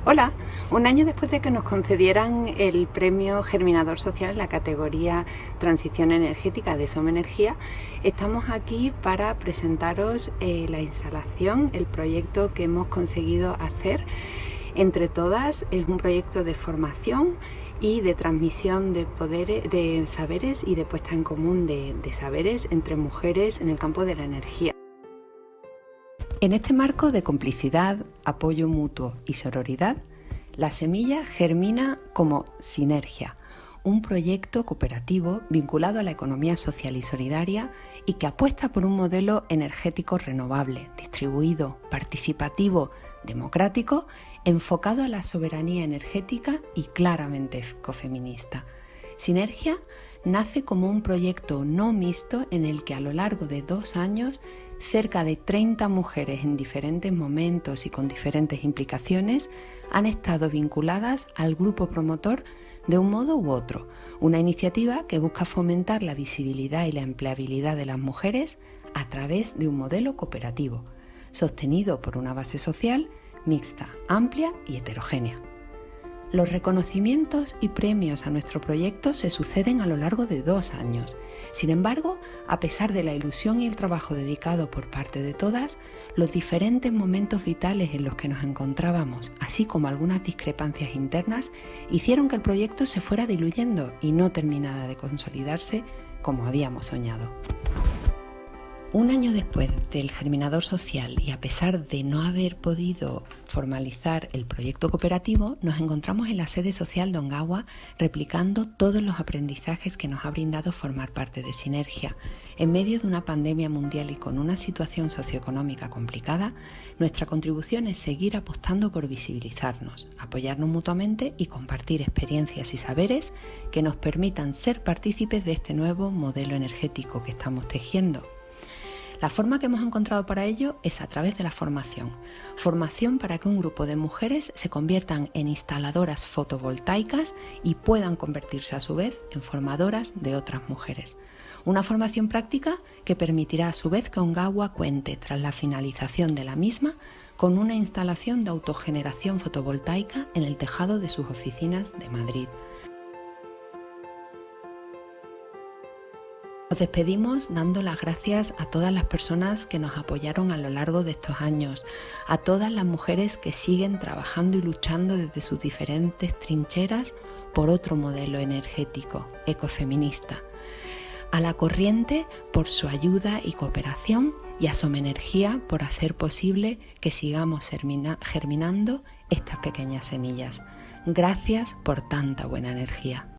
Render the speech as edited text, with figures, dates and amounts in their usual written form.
Hola, un año después de que nos concedieran el premio Germinador Social en la categoría Transición Energética de Somenergía, estamos aquí para presentaros la instalación, el proyecto que hemos conseguido hacer entre todas. Es un proyecto de formación y de transmisión de poderes, de saberes y de puesta en común de saberes entre mujeres en el campo de la energía. En este marco de complicidad, apoyo mutuo y sororidad, la semilla germina como Sinergia, un proyecto cooperativo vinculado a la economía social y solidaria y que apuesta por un modelo energético renovable, distribuido, participativo, democrático, enfocado a la soberanía energética y claramente ecofeminista. Sinergia nace como un proyecto no mixto en el que a lo largo de 2 años cerca de 30 mujeres en diferentes momentos y con diferentes implicaciones han estado vinculadas al grupo promotor de un modo u otro, una iniciativa que busca fomentar la visibilidad y la empleabilidad de las mujeres a través de un modelo cooperativo, sostenido por una base social mixta, amplia y heterogénea. Los reconocimientos y premios a nuestro proyecto se suceden a lo largo de 2 años. Sin embargo, a pesar de la ilusión y el trabajo dedicado por parte de todas, los diferentes momentos vitales en los que nos encontrábamos, así como algunas discrepancias internas, hicieron que el proyecto se fuera diluyendo y no terminara de consolidarse como habíamos soñado. Un año después del Germinador Social y a pesar de no haber podido formalizar el proyecto cooperativo, nos encontramos en la sede social de Ongawa replicando todos los aprendizajes que nos ha brindado formar parte de Sinergia. En medio de una pandemia mundial y con una situación socioeconómica complicada, nuestra contribución es seguir apostando por visibilizarnos, apoyarnos mutuamente y compartir experiencias y saberes que nos permitan ser partícipes de este nuevo modelo energético que estamos tejiendo. La forma que hemos encontrado para ello es a través de la formación. Formación para que un grupo de mujeres se conviertan en instaladoras fotovoltaicas y puedan convertirse a su vez en formadoras de otras mujeres. Una formación práctica que permitirá a su vez que Ongawa cuente, tras la finalización de la misma, con una instalación de autogeneración fotovoltaica en el tejado de sus oficinas de Madrid. Nos despedimos dando las gracias a todas las personas que nos apoyaron a lo largo de estos años, a todas las mujeres que siguen trabajando y luchando desde sus diferentes trincheras por otro modelo energético, ecofeminista, a La Corriente por su ayuda y cooperación y a Somenergía por hacer posible que sigamos germinando estas pequeñas semillas. Gracias por tanta buena energía.